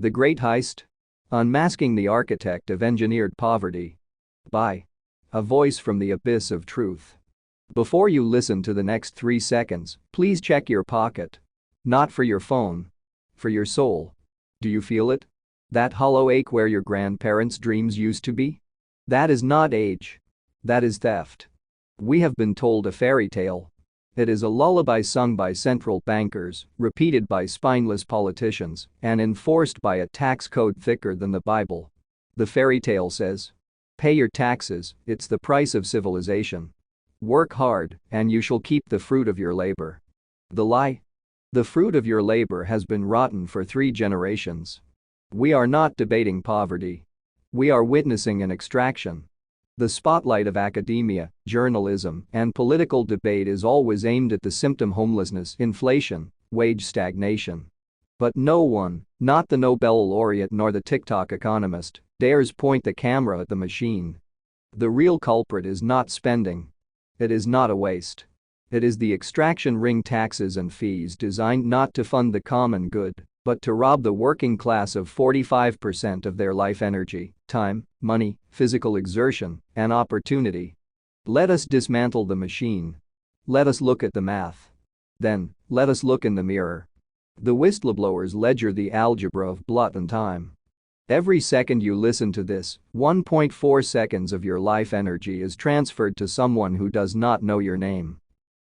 The Great Heist? Unmasking the Architect of Engineered Poverty. By a voice from the abyss of truth. Before you listen to the next 3 seconds, please check your pocket. Not for your phone. For your soul. Do you feel it? That hollow ache where your grandparents' dreams used to be? That is not age. That is theft. We have been told a fairy tale. It is a lullaby sung by central bankers, repeated by spineless politicians, and enforced by a tax code thicker than the Bible. The fairy tale says, "Pay your taxes, it's the price of civilization. Work hard, and you shall keep the fruit of your labor." The lie? The fruit of your labor has been rotten for 3 generations. We are not debating poverty. We are witnessing an extraction. The spotlight of academia, journalism, and political debate is always aimed at the symptom: homelessness, inflation, wage stagnation. But no one, not the Nobel laureate nor the TikTok economist, dares point the camera at the machine. The real culprit is not spending. It is not a waste. It is the extraction ring: taxes and fees designed not to fund the common good, but to rob the working class of 45% of their life energy, time, money, physical exertion, and opportunity. Let us dismantle the machine. Let us look at the math. Then, let us look in the mirror. The whistleblower's ledger: the algebra of blood and time. Every second you listen to this, 1.4 seconds of your life energy is transferred to someone who does not know your name.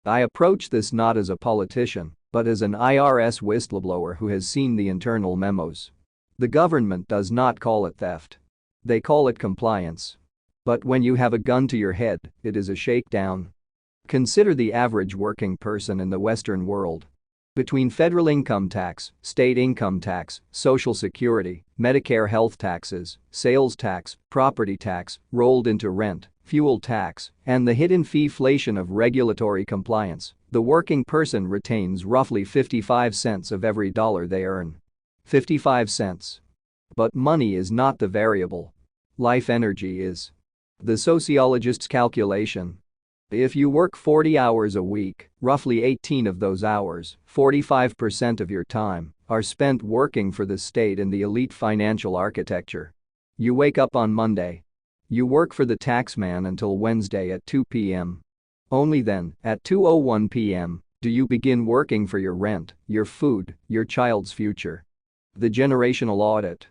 I approach this not as a politician, but as an IRS whistleblower who has seen the internal memos. The government does not call it theft. They call it compliance. But when you have a gun to your head, it is a shakedown. Consider the average working person in the Western world. Between federal income tax, state income tax, Social Security, Medicare health taxes, sales tax, property tax, rolled into rent, fuel tax, and the hidden fee-flation of regulatory compliance, the working person retains roughly 55 cents of every dollar they earn. 55 cents. But money is not the variable. Life energy is. The sociologist's calculation: if you work 40 hours a week, roughly 18 of those hours, 45% of your time, are spent working for the state and the elite financial architecture. You wake up on Monday. You work for the taxman until Wednesday at 2 p.m. Only then, at 2:01 p.m., do you begin working for your rent, your food, your child's future. The generational audit.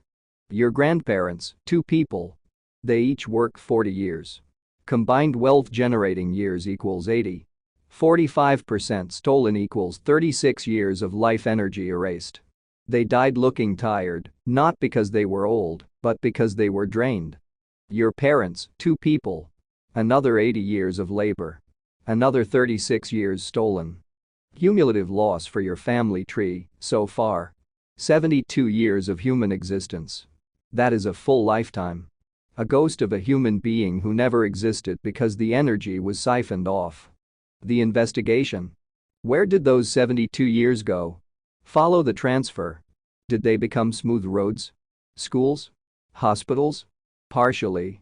Your grandparents, 2 people. They each worked 40 years. Combined wealth generating years equals 80. 45% stolen equals 36 years of life energy erased. They died looking tired, not because they were old, but because they were drained. Your parents, 2 people. Another 80 years of labor. Another 36 years stolen. Cumulative loss for your family tree, so far. 72 years of human existence. That is a full lifetime. A ghost of a human being who never existed because the energy was siphoned off. The investigation. Where did those 72 years go? Follow the transfer. Did they become smooth roads? Schools? Hospitals? Partially.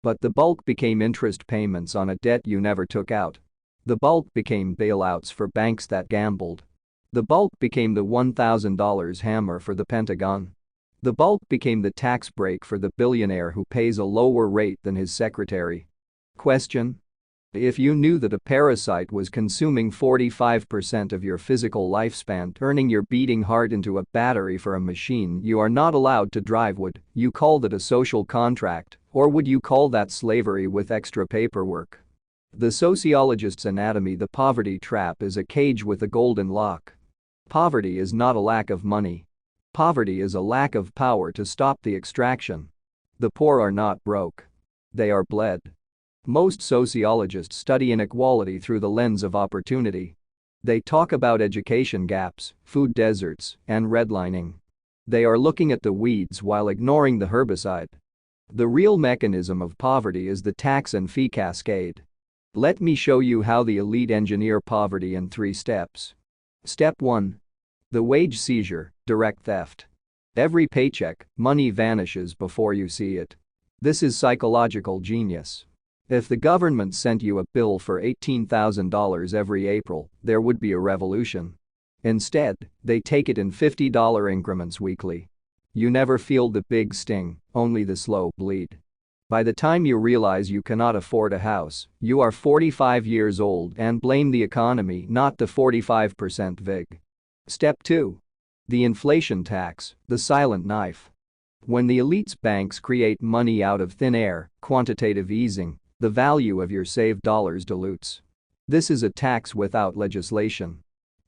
But the bulk became interest payments on a debt you never took out. The bulk became bailouts for banks that gambled. The bulk became the $1,000 hammer for the Pentagon. The bulk became the tax break for the billionaire who pays a lower rate than his secretary. Question: if you knew that a parasite was consuming 45% of your physical lifespan, turning your beating heart into a battery for a machine you are not allowed to drive, would you call that a social contract, or would you call that slavery with extra paperwork? The sociologist's anatomy: the poverty trap is a cage with a golden lock. Poverty is not a lack of money. Poverty is a lack of power to stop the extraction. The poor are not broke. They are bled. Most sociologists study inequality through the lens of opportunity. They talk about education gaps, food deserts, and redlining. They are looking at the weeds while ignoring the herbicide. The real mechanism of poverty is the tax and fee cascade. Let me show you how the elite engineer poverty in 3 steps. Step 1. The wage seizure, direct theft. Every paycheck, money vanishes before you see it. This is psychological genius. If the government sent you a bill for $18,000 every April, there would be a revolution. Instead, they take it in $50 increments weekly. You never feel the big sting, only the slow bleed. By the time you realize you cannot afford a house, you are 45 years old and blame the economy, not the 45% VIG. Step 2. The inflation tax, the silent knife. When the elite's banks create money out of thin air, quantitative easing, the value of your saved dollars dilutes. This is a tax without legislation.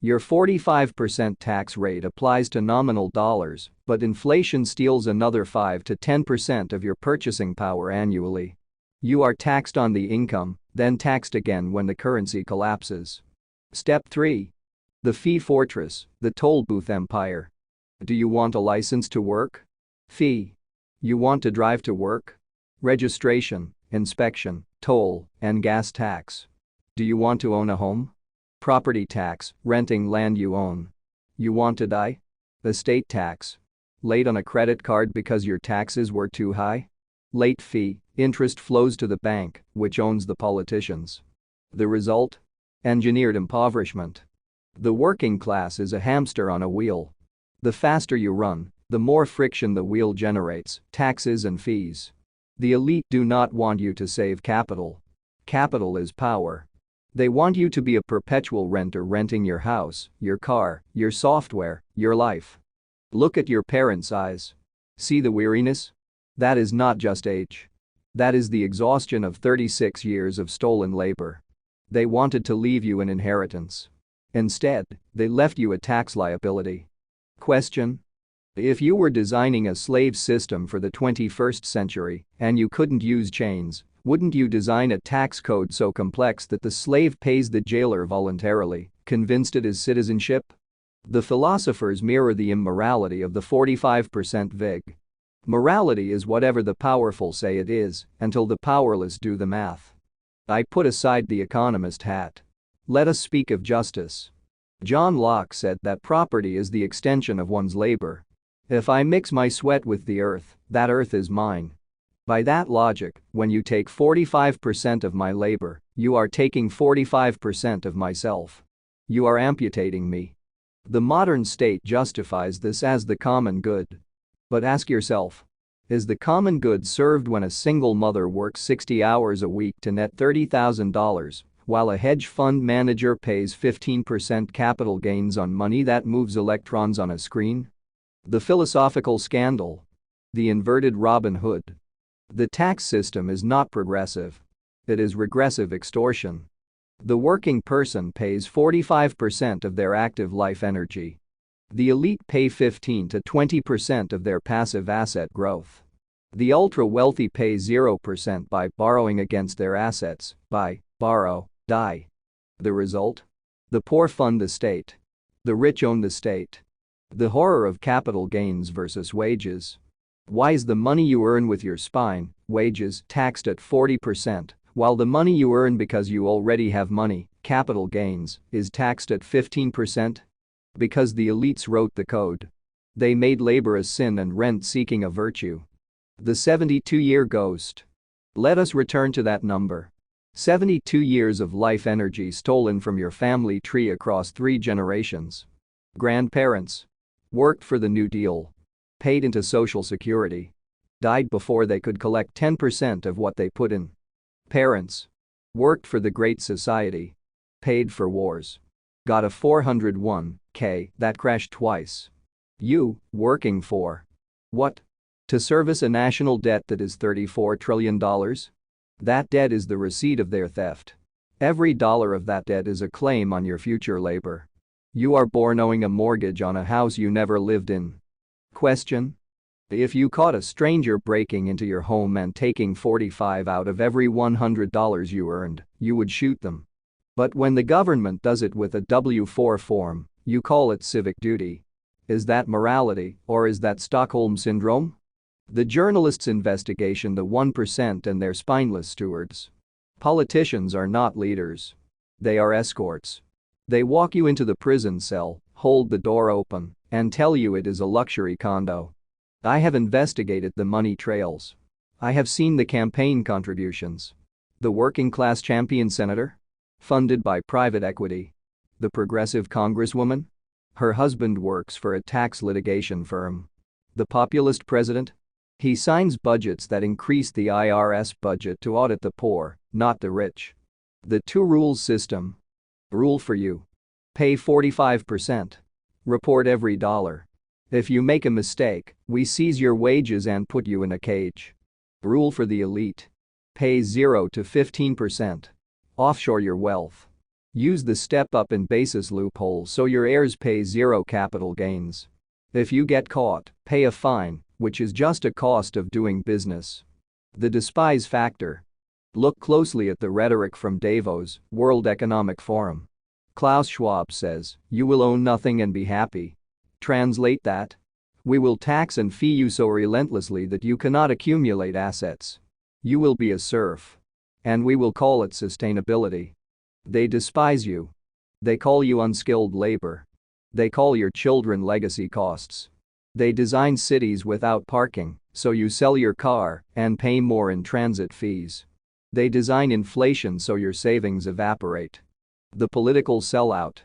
Your 45% tax rate applies to nominal dollars, but inflation steals another 5 to 10% of your purchasing power annually. You are taxed on the income, then taxed again when the currency collapses. Step 3. The fee fortress, the toll booth empire. Do you want a license to work? Fee. You want to drive to work? Registration, inspection, toll, and gas tax. Do you want to own a home? Property tax, renting land you own. You want to die? Estate tax. Late on a credit card because your taxes were too high? Late fee, interest flows to the bank, which owns the politicians. The result? Engineered impoverishment. The working class is a hamster on a wheel. The faster you run, the more friction the wheel generates, taxes and fees. The elite do not want you to save capital. Capital is power. They want you to be a perpetual renter, renting your house, your car, your software, your life. Look at your parents' eyes. See the weariness? That is not just age. That is the exhaustion of 36 years of stolen labor. They wanted to leave you an inheritance. Instead, they left you a tax liability. Question: if you were designing a slave system for the 21st century and you couldn't use chains, wouldn't you design a tax code so complex that the slave pays the jailer voluntarily, convinced it is citizenship? The philosophers mirror the immorality of the 45% VIG. Morality is whatever the powerful say it is, until the powerless do the math. I put aside the economist hat. Let us speak of justice. John Locke said that property is the extension of one's labor. If I mix my sweat with the earth, that earth is mine. By that logic, when you take 45% of my labor, you are taking 45% of myself. You are amputating me. The modern state justifies this as the common good. But ask yourself, is the common good served when a single mother works 60 hours a week to net $30,000, while a hedge fund manager pays 15% capital gains on money that moves electrons on a screen? The philosophical scandal. The inverted Robin Hood. The tax system is not progressive. It is regressive extortion. The working person pays 45% of their active life energy. The elite pay 15 to 20% of their passive asset growth. The ultra-wealthy pay 0% by borrowing against their assets, buy, borrow, die. The result? The poor fund the state. The rich own the state. The horror of capital gains versus wages. Why is the money you earn with your spine, wages, taxed at 40%, while the money you earn because you already have money, capital gains, is taxed at 15%? Because the elites wrote the code. They made labor a sin and rent-seeking a virtue. The 72-year ghost. Let us return to that number. 72 years of life energy stolen from your family tree across 3 generations. Grandparents. Worked for the New Deal. Paid into Social Security. Died before they could collect 10% of what they put in. Parents. Worked for the Great Society. Paid for wars. Got a 401k that crashed twice. You, working for what? To service a national debt that is $34 trillion? That debt is the receipt of their theft. Every dollar of that debt is a claim on your future labor. You are born owing a mortgage on a house you never lived in. Question: if you caught a stranger breaking into your home and taking 45 out of every $100 you earned, you would shoot them. But when the government does it with a W-4 form, you call it civic duty. Is that morality, or is that Stockholm Syndrome? The journalists' investigation, the 1% and their spineless stewards. Politicians are not leaders. They are escorts. They walk you into the prison cell, hold the door open, and tell you it is a luxury condo. I have investigated the money trails. I have seen the campaign contributions. The working class champion senator? Funded by private equity. The progressive congresswoman? Her husband works for a tax litigation firm. The populist president? He signs budgets that increase the IRS budget to audit the poor, not the rich. The two rules system. Rule for you. Pay 45%. Report every dollar. If you make a mistake, we seize your wages and put you in a cage. Rule for the elite. Pay 0 to 15%. Offshore your wealth. Use the step-up in basis loophole so your heirs pay zero capital gains. If you get caught, pay a fine, which is just a cost of doing business. The despise factor. Look closely at the rhetoric from Davos, World Economic Forum. Klaus Schwab says, "You will own nothing and be happy." Translate that? We will tax and fee you so relentlessly that you cannot accumulate assets. You will be a serf. And we will call it sustainability. They despise you. They call you unskilled labor. They call your children legacy costs. They design cities without parking, so you sell your car and pay more in transit fees. They design inflation so your savings evaporate. The political sellout.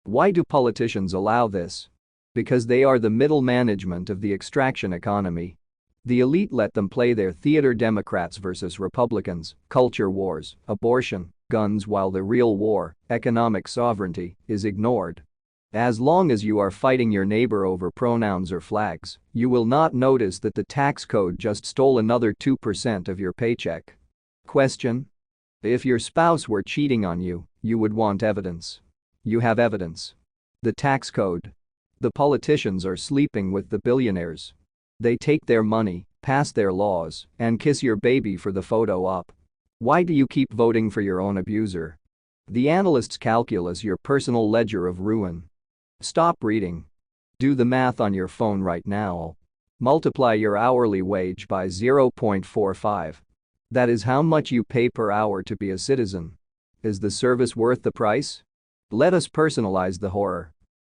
Why do politicians allow this? Because they are the middle management of the extraction economy. The elite let them play their theater, Democrats versus Republicans, culture wars, abortion, guns, while the real war, economic sovereignty, is ignored. As long as you are fighting your neighbor over pronouns or flags, you will not notice that the tax code just stole another 2% of your paycheck. Question? If your spouse were cheating on you, you would want evidence. You have evidence. The tax code. The politicians are sleeping with the billionaires. They take their money, pass their laws, and kiss your baby for the photo op. Why do you keep voting for your own abuser? The analyst's calculus, your personal ledger of ruin. Stop reading. Do the math on your phone right now. Multiply your hourly wage by 0.45. That is how much you pay per hour to be a citizen. Is the service worth the price? Let us personalize the horror.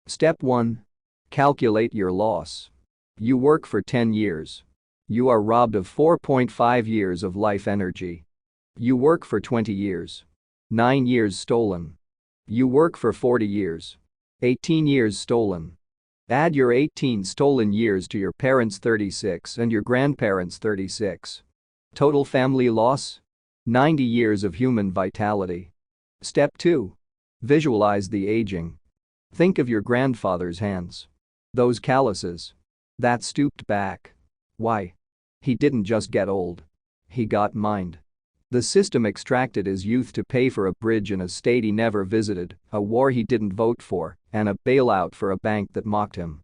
Step 1. Calculate your loss. You work for 10 years. You are robbed of 4.5 years of life energy. You work for 20 years. 9 years stolen. You work for 40 years. 18 years stolen. Add your 18 stolen years to your parents' 36 and your grandparents' 36. Total family loss? 90 years of human vitality. Step 2. Visualize the aging. Think of your grandfather's hands. Those calluses. That stooped back. Why? He didn't just get old. He got mined. The system extracted his youth to pay for a bridge in a state he never visited, a war he didn't vote for, and a bailout for a bank that mocked him.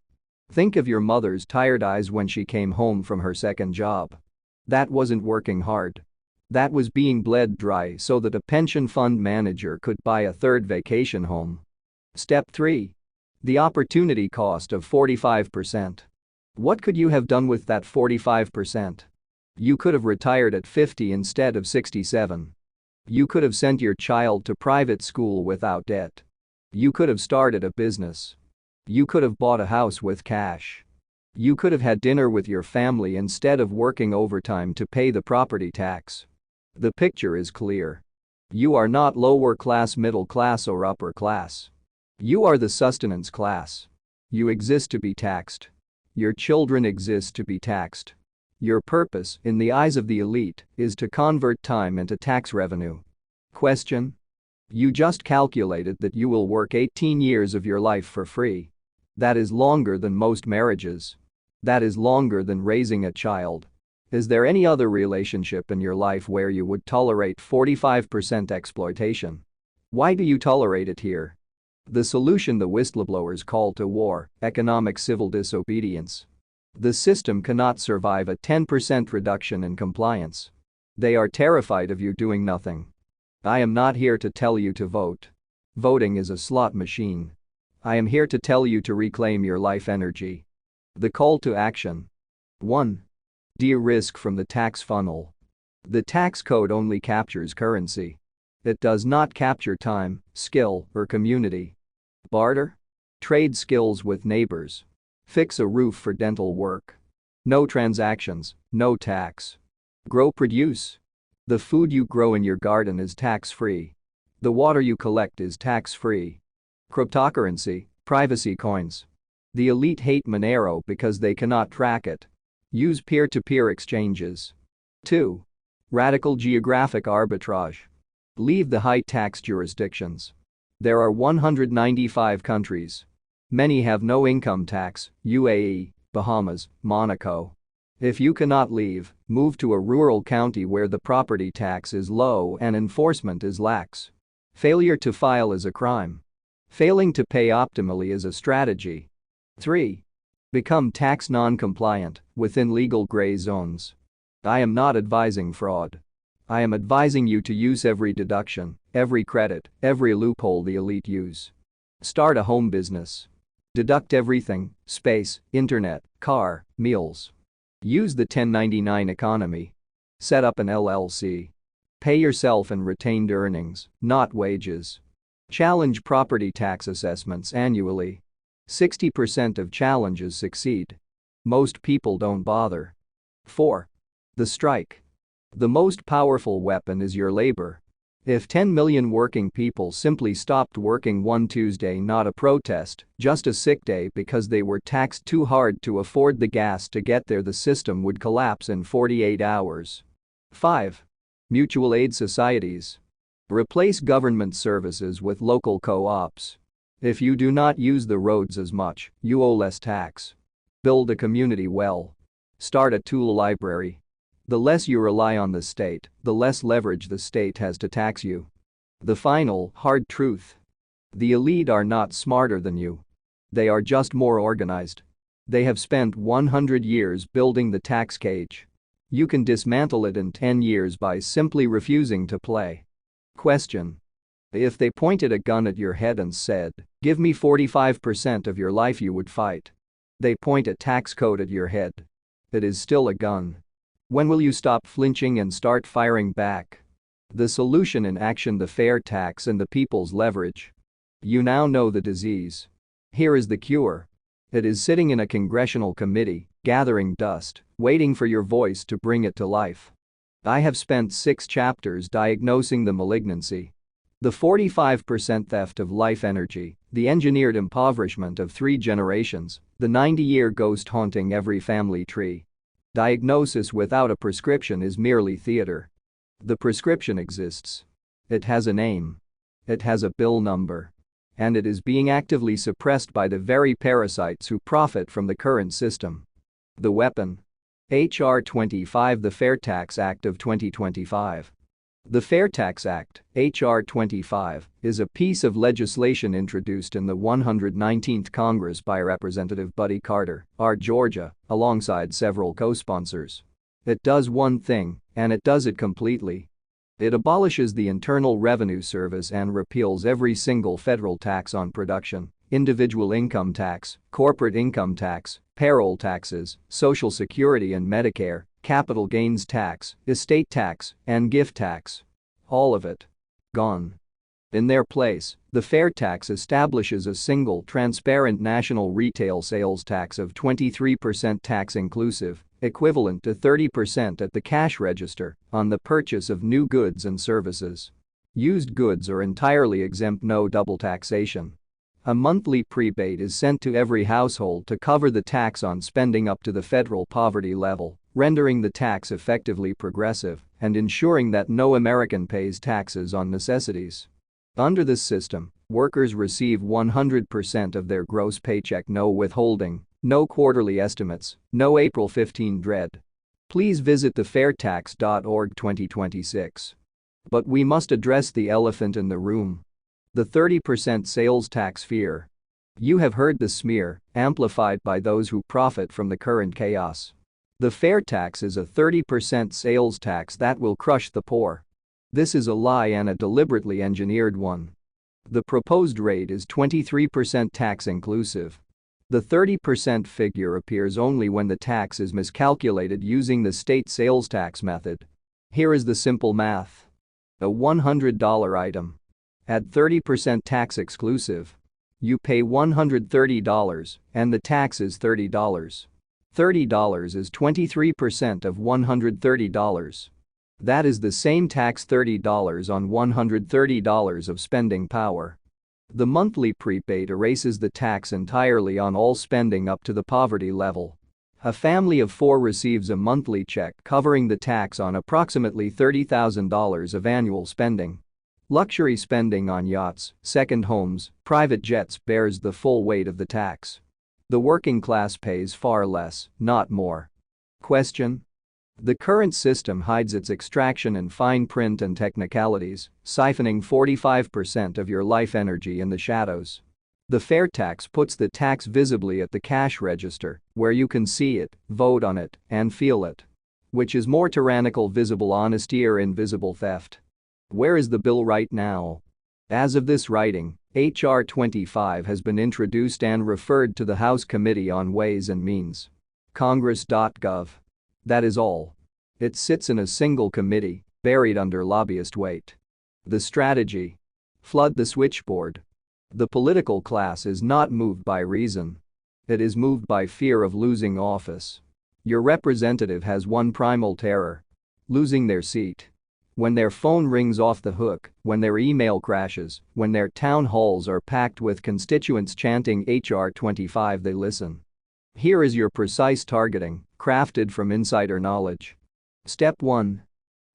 Think of your mother's tired eyes when she came home from her second job. That wasn't working hard. That was being bled dry so that a pension fund manager could buy a third vacation home. Step 3. The opportunity cost of 45%. What could you have done with that 45%? You could have retired at 50 instead of 67. You could have sent your child to private school without debt. You could have started a business. You could have bought a house with cash. You could have had dinner with your family instead of working overtime to pay the property tax. The picture is clear. You are not lower class, middle class, or upper class. You are the sustenance class. You exist to be taxed. Your children exist to be taxed. Your purpose, in the eyes of the elite, is to convert time into tax revenue. Question? You just calculated that you will work 18 years of your life for free. That is longer than most marriages. That is longer than raising a child. Is there any other relationship in your life where you would tolerate 45% exploitation? Why do you tolerate it here? The solution: the whistleblowers' call to war, economic civil disobedience. The system cannot survive a 10% reduction in compliance. They are terrified of you doing nothing. I am not here to tell you to vote. Voting is a slot machine. I am here to tell you to reclaim your life energy. The call to action. 1. De-risk from the tax funnel. The tax code only captures currency. It does not capture time, skill, or community. Barter? Trade skills with neighbors. Fix a roof for dental work. No transactions, no tax. Grow produce. The food you grow in your garden is tax-free. The water you collect is tax-free. Cryptocurrency, privacy coins. The elite hate Monero because they cannot track it. Use peer-to-peer exchanges. 2. Radical geographic arbitrage. Leave the high-tax jurisdictions. There are 195 countries. Many have no income tax: UAE, Bahamas, Monaco. If you cannot leave, move to a rural county where the property tax is low and enforcement is lax. Failure to file is a crime. Failing to pay optimally is a strategy. 3. Become tax non-compliant within legal gray zones. I am not advising fraud. I am advising you to use every deduction, every credit, every loophole the elite use. Start a home business. Deduct everything: space, internet, car, meals. Use the 1099 economy. Set up an LLC. Pay yourself and retained earnings, not wages. Challenge property tax assessments annually. 60% of challenges succeed. Most people don't bother. 4. The strike. The most powerful weapon is your labor. If 10 million working people simply stopped working one Tuesday, not a protest, just a sick day because they were taxed too hard to afford the gas to get there, the system would collapse in 48 hours. 5. Mutual aid societies. Replace government services with local co-ops. If you do not use the roads as much, you owe less tax. Build a community well. Start a tool library. The less you rely on the state, the less leverage the state has to tax you. The final, hard truth. The elite are not smarter than you. They are just more organized. They have spent 100 years building the tax cage. You can dismantle it in 10 years by simply refusing to play. Question. If they pointed a gun at your head and said, "Give me 45% of your life," you would fight. They point a tax code at your head. It is still a gun. When will you stop flinching and start firing back? The solution in action: the fair tax and the people's leverage. You now know the disease. Here is the cure. It is sitting in a congressional committee, gathering dust, waiting for your voice to bring it to life. I have spent 6 chapters diagnosing the malignancy. The 45% theft of life energy, the engineered impoverishment of 3 generations, the 90-year ghost haunting every family tree. Diagnosis without a prescription is merely theater. The prescription exists. It has a name. It has a bill number. And it is being actively suppressed by the very parasites who profit from the current system. The weapon. H.R. 25, the Fair Tax Act of 2025. The Fair Tax Act, H.R. 25, is a piece of legislation introduced in the 119th Congress by Representative Buddy Carter, R. Georgia, alongside several co-sponsors. It does one thing, and it does it completely. It abolishes the Internal Revenue Service and repeals every single federal tax on production: individual income tax, corporate income tax, payroll taxes, Social Security and Medicare, capital gains tax, estate tax, and gift tax. All of it. Gone. In their place, the fair tax establishes a single, transparent national retail sales tax of 23% tax inclusive, equivalent to 30% at the cash register, on the purchase of new goods and services. Used goods are entirely exempt, no double taxation. A monthly prebate is sent to every household to cover the tax on spending up to the federal poverty level, rendering the tax effectively progressive and ensuring that no American pays taxes on necessities. Under this system, workers receive 100% of their gross paycheck, no withholding, no quarterly estimates, no April 15 dread. Please visit thefairtax.org 2026. But we must address the elephant in the room. The 30% sales tax fear. You have heard the smear, amplified by those who profit from the current chaos. The fair tax is a 30% sales tax that will crush the poor. This is a lie, and a deliberately engineered one. The proposed rate is 23% tax inclusive. The 30% figure appears only when the tax is miscalculated using the state sales tax method. Here is the simple math. A $100 item. At 30% tax exclusive. You pay $130 and the tax is $30. $30 is 23% of $130. That is the same tax: $30 on $130 of spending power. The monthly prepaid erases the tax entirely on all spending up to the poverty level. A family of 4 receives a monthly check covering the tax on approximately $30,000 of annual spending. Luxury spending on yachts, second homes, private jets bears the full weight of the tax. The working class pays far less, not more. Question: the current system hides its extraction in fine print and technicalities, siphoning 45% of your life energy in the shadows. The fair tax puts the tax visibly at the cash register, where you can see it, vote on it, and feel it. Which is more tyrannical, visible honesty or invisible theft? Where is the bill right now? As of this writing, H.R. 25 has been introduced and referred to the House Committee on Ways and Means. Congress.gov. That is all. It sits in a single committee, buried under lobbyist weight. The strategy: flood the switchboard. The political class is not moved by reason. It is moved by fear of losing office. Your representative has one primal terror: losing their seat. When their phone rings off the hook, when their email crashes, when their town halls are packed with constituents chanting H.R. 25, they listen. Here is your precise targeting, crafted from insider knowledge. Step 1.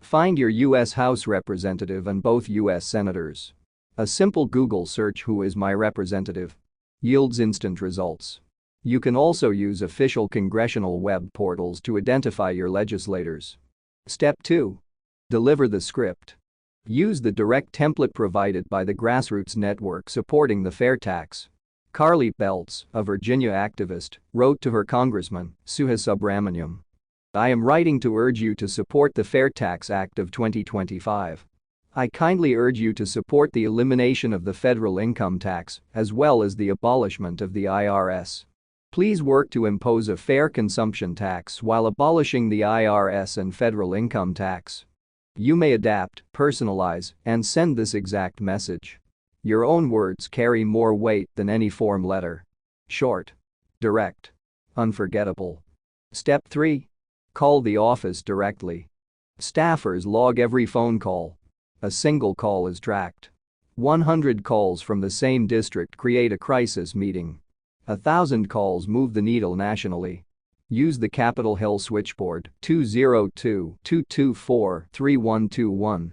Find your U.S. House representative and both U.S. senators. A simple Google search "Who is my representative?" yields instant results. You can also use official congressional web portals to identify your legislators. Step 2. Deliver the script. Use the direct template provided by the grassroots network supporting the fair tax. Carly Belts, a Virginia activist, wrote to her congressman, Suha Subramaniam. I am writing to urge you to support the Fair Tax Act of 2025. I kindly urge you to support the elimination of the federal income tax, as well as the abolishment of the IRS. Please work to impose a fair consumption tax while abolishing the IRS and federal income tax. You may adapt, personalize, and send this exact message. Your own words carry more weight than any form letter. Short, direct, unforgettable. Step 3. Call the office directly. Staffers log every phone call. A single call is tracked. 100 calls from the same district create a crisis meeting. 1,000 calls move the needle nationally. Use the Capitol Hill switchboard 202-224-3121.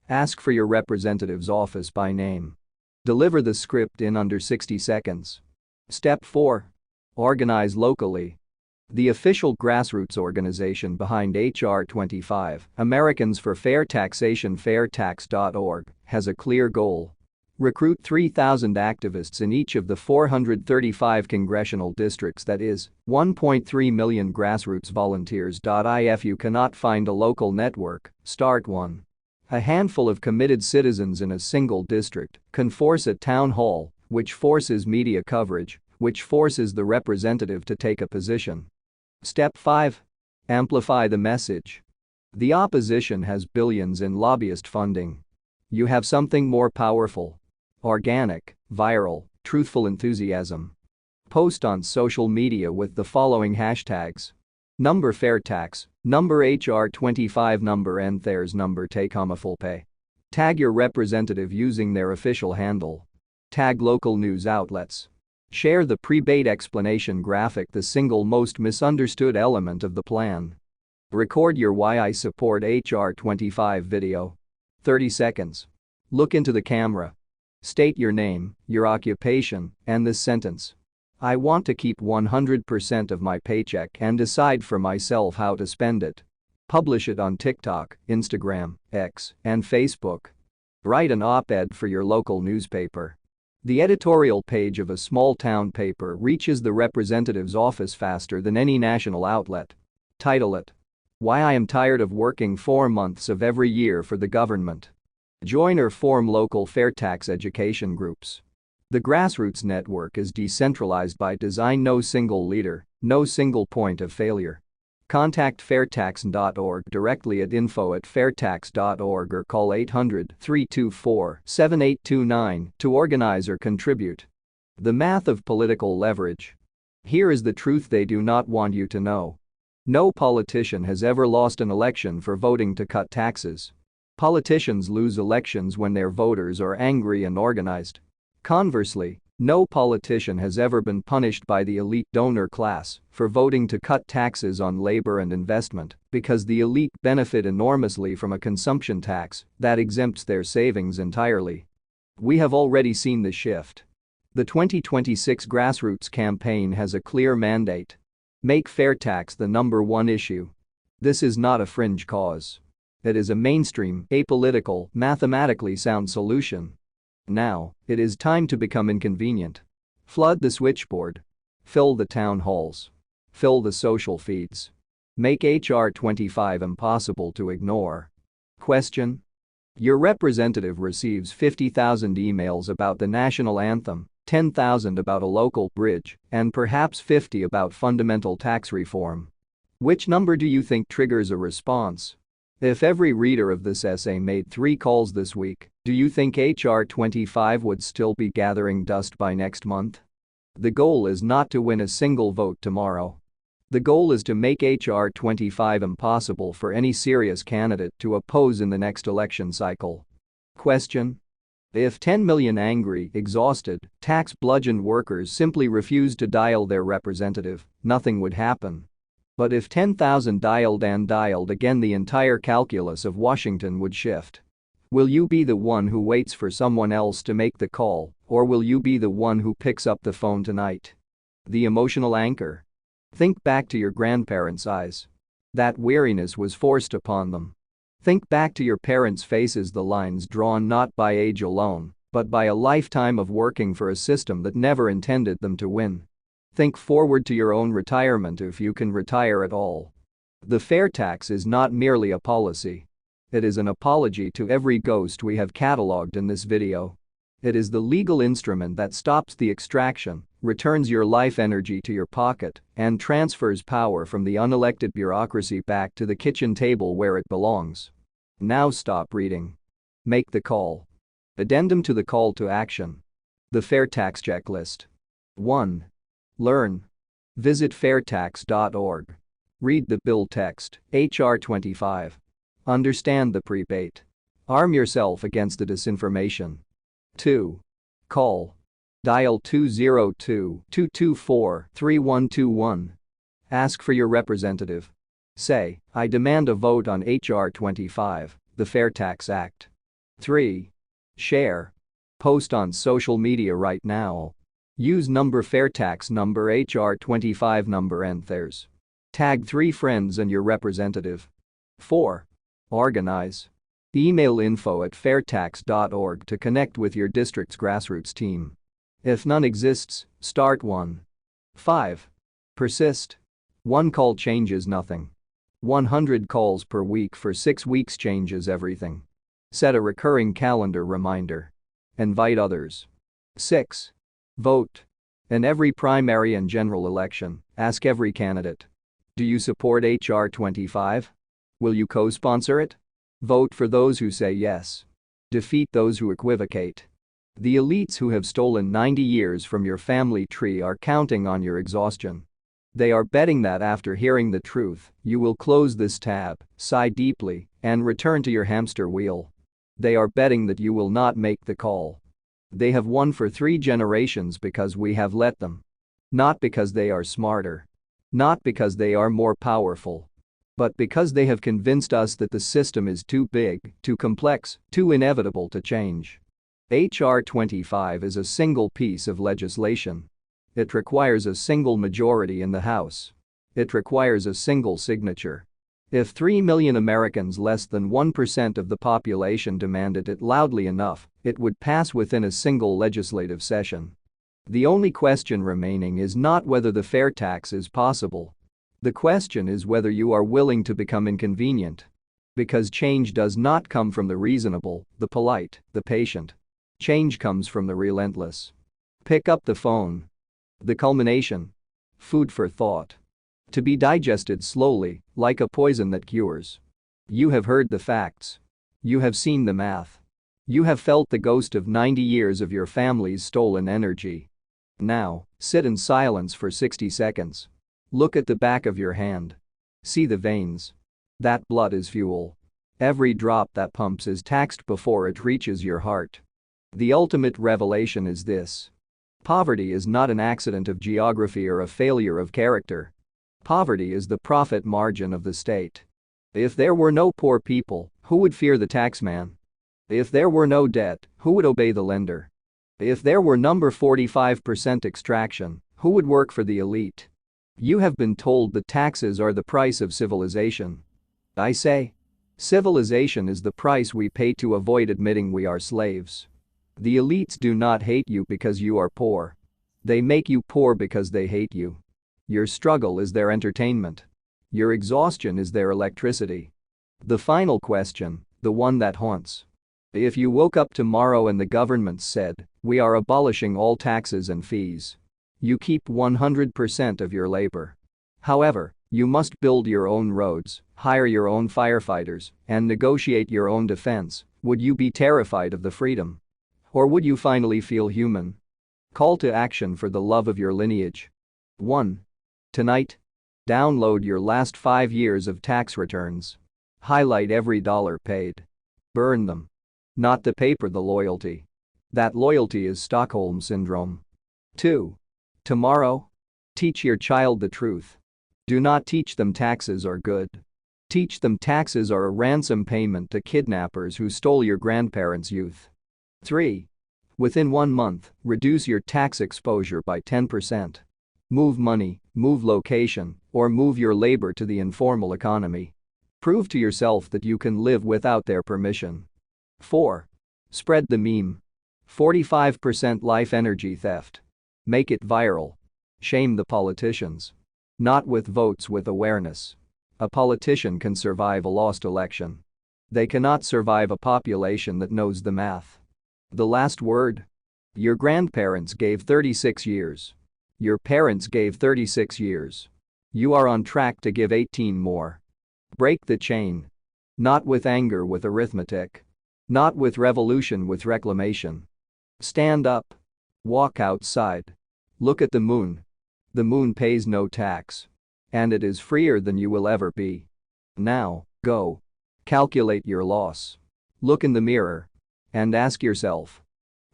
Ask for your representative's office by name. Deliver the script in under 60 seconds. Step 4. Organize locally. The official grassroots organization behind H.R. 25, Americans for Fair Taxation, fairtax.org, has a clear goal. Recruit 3,000 activists in each of the 435 congressional districts, that is, 1.3 million grassroots volunteers. If you cannot find a local network, start one. A handful of committed citizens in a single district can force a town hall, which forces media coverage, which forces the representative to take a position. Step 5. Amplify the message. The opposition has billions in lobbyist funding. You have something more powerful. Organic, viral, truthful enthusiasm. Post on social media with the following hashtags: number fair tax, number HR 25, number NTHERS, number take home a full pay. Tag your representative using their official handle. Tag local news outlets. Share the pre-bait explanation graphic, the single most misunderstood element of the plan. Record your "Why I Support HR 25" video. 30 seconds. Look into the camera. State your name, your occupation, and this sentence: I want to keep 100% of my paycheck and decide for myself how to spend it. Publish it on TikTok, Instagram, X, and Facebook. Write an op-ed for your local newspaper. The editorial page of a small-town paper reaches the representative's office faster than any national outlet. Title it: Why I Am Tired of Working 4 months of Every Year for the Government. Join or form local fair tax education groups. The grassroots network is decentralized by design. No single leader, no single point of failure. Contact fairtax.org directly at info@fairtax.org or call 800-324-7829 to organize or contribute. The math of political leverage. Here is the truth they do not want you to know. No politician has ever lost an election for voting to cut taxes. Politicians lose elections when their voters are angry and organized. Conversely, no politician has ever been punished by the elite donor class for voting to cut taxes on labor and investment because the elite benefit enormously from a consumption tax that exempts their savings entirely. We have already seen the shift. The 2026 grassroots campaign has a clear mandate. Make fair tax the #1 issue. This is not a fringe cause. It is a mainstream, apolitical, mathematically sound solution. Now, it is time to become inconvenient. Flood the switchboard. Fill the town halls. Fill the social feeds. Make HR 25 impossible to ignore. Question: your representative receives 50,000 emails about the national anthem, 10,000 about a local bridge, and perhaps 50 about fundamental tax reform. Which number do you think triggers a response? If every reader of this essay made 3 calls this week, do you think HR 25 would still be gathering dust by next month? The goal is not to win a single vote tomorrow. The goal is to make HR 25 impossible for any serious candidate to oppose in the next election cycle. Question: if 10 million angry, exhausted, tax-bludgeoned workers simply refused to dial their representative, nothing would happen. But if 10,000 dialed and dialed again, the entire calculus of Washington would shift. Will you be the one who waits for someone else to make the call, or will you be the one who picks up the phone tonight? The emotional anchor. Think back to your grandparents' eyes. That weariness was forced upon them. Think back to your parents' faces, the lines drawn not by age alone, but by a lifetime of working for a system that never intended them to win. Think forward to your own retirement if you can retire at all. The fair tax is not merely a policy. It is an apology to every ghost we have catalogued in this video. It is the legal instrument that stops the extraction, returns your life energy to your pocket, and transfers power from the unelected bureaucracy back to the kitchen table where it belongs. Now stop reading. Make the call. Addendum to the call to action. The Fair Tax Checklist. 1. Learn. Visit fairtax.org. Read the bill text, HR 25. Understand the pre-bait. Arm yourself against the disinformation. 2. Call. Dial 202-224-3121. Ask for your representative. Say, I demand a vote on HR 25, the Fair Tax Act. 3. Share. Post on social media right now. Use number fair tax number HR 25 number and theirs. Tag 3 friends and your representative. 4. Organize. Email info@fairtax.org to connect with your district's grassroots team. If none exists, start one. 5. Persist. 1 call changes nothing. 100 calls per week for 6 weeks changes everything. Set a recurring calendar reminder. Invite others. 6. Vote. In every primary and general election, ask every candidate. Do you support HR 25? Will you co-sponsor it? Vote for those who say yes. Defeat those who equivocate. The elites who have stolen 90 years from your family tree are counting on your exhaustion. They are betting that after hearing the truth, you will close this tab, sigh deeply, and return to your hamster wheel. They are betting that you will not make the call. They have won for 3 generations because we have let them. Not because they are smarter. Not because they are more powerful. But because they have convinced us that the system is too big, too complex, too inevitable to change. HR 25 is a single piece of legislation. It requires a single majority in the House. It requires a single signature. If 3 million Americans, less than 1% of the population, demanded it loudly enough, it would pass within a single legislative session. The only question remaining is not whether the fair tax is possible. The question is whether you are willing to become inconvenient. Because change does not come from the reasonable, the polite, the patient. Change comes from the relentless. Pick up the phone. The culmination. Food for thought. To be digested slowly, like a poison that cures. You have heard the facts. You have seen the math. You have felt the ghost of 90 years of your family's stolen energy. Now, sit in silence for 60 seconds. Look at the back of your hand. See the veins. That blood is fuel. Every drop that pumps is taxed before it reaches your heart. The ultimate revelation is this. Poverty is not an accident of geography or a failure of character. Poverty is the profit margin of the state. If there were no poor people, who would fear the taxman? If there were no debt, who would obey the lender? If there were number 45% extraction, who would work for the elite? You have been told that taxes are the price of civilization. I say, civilization is the price we pay to avoid admitting we are slaves. The elites do not hate you because you are poor. They make you poor because they hate you. Your struggle is their entertainment. Your exhaustion is their electricity. The final question, the one that haunts. If you woke up tomorrow and the government said, "We are abolishing all taxes and fees," you keep 100% of your labor. However, you must build your own roads, hire your own firefighters, and negotiate your own defense. Would you be terrified of the freedom? Or would you finally feel human? Call to action for the love of your lineage. 1. Tonight, download your last 5 years of tax returns. Highlight every dollar paid. Burn them. Not the paper, the loyalty. That loyalty is Stockholm Syndrome. 2. Tomorrow, teach your child the truth. Do not teach them taxes are good. Teach them taxes are a ransom payment to kidnappers who stole your grandparents' youth. 3. Within 1 month, reduce your tax exposure by 10%. Move money, move location, or move your labor to the informal economy. Prove to yourself that you can live without their permission. 4. Spread the meme. 45% life energy theft. Make it viral. Shame the politicians. Not with votes, with awareness. A politician can survive a lost election. They cannot survive a population that knows the math. The last word? Your grandparents gave 36 years. Your parents gave 36 years. You are on track to give 18 more. Break the chain. Not with anger, with arithmetic. Not with revolution, with reclamation. Stand up. Walk outside. Look at the moon. The moon pays no tax. And it is freer than you will ever be. Now, go. Calculate your loss. Look in the mirror. And ask yourself,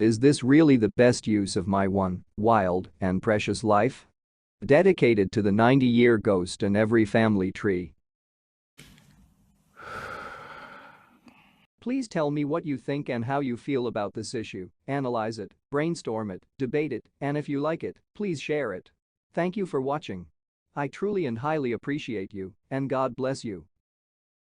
is this really the best use of my one, wild, and precious life? Dedicated to the 90-year ghost in every family tree. Please tell me what you think and how you feel about this issue. Analyze it, brainstorm it, debate it, and if you like it, please share it. Thank you for watching. I truly and highly appreciate you, and God bless you.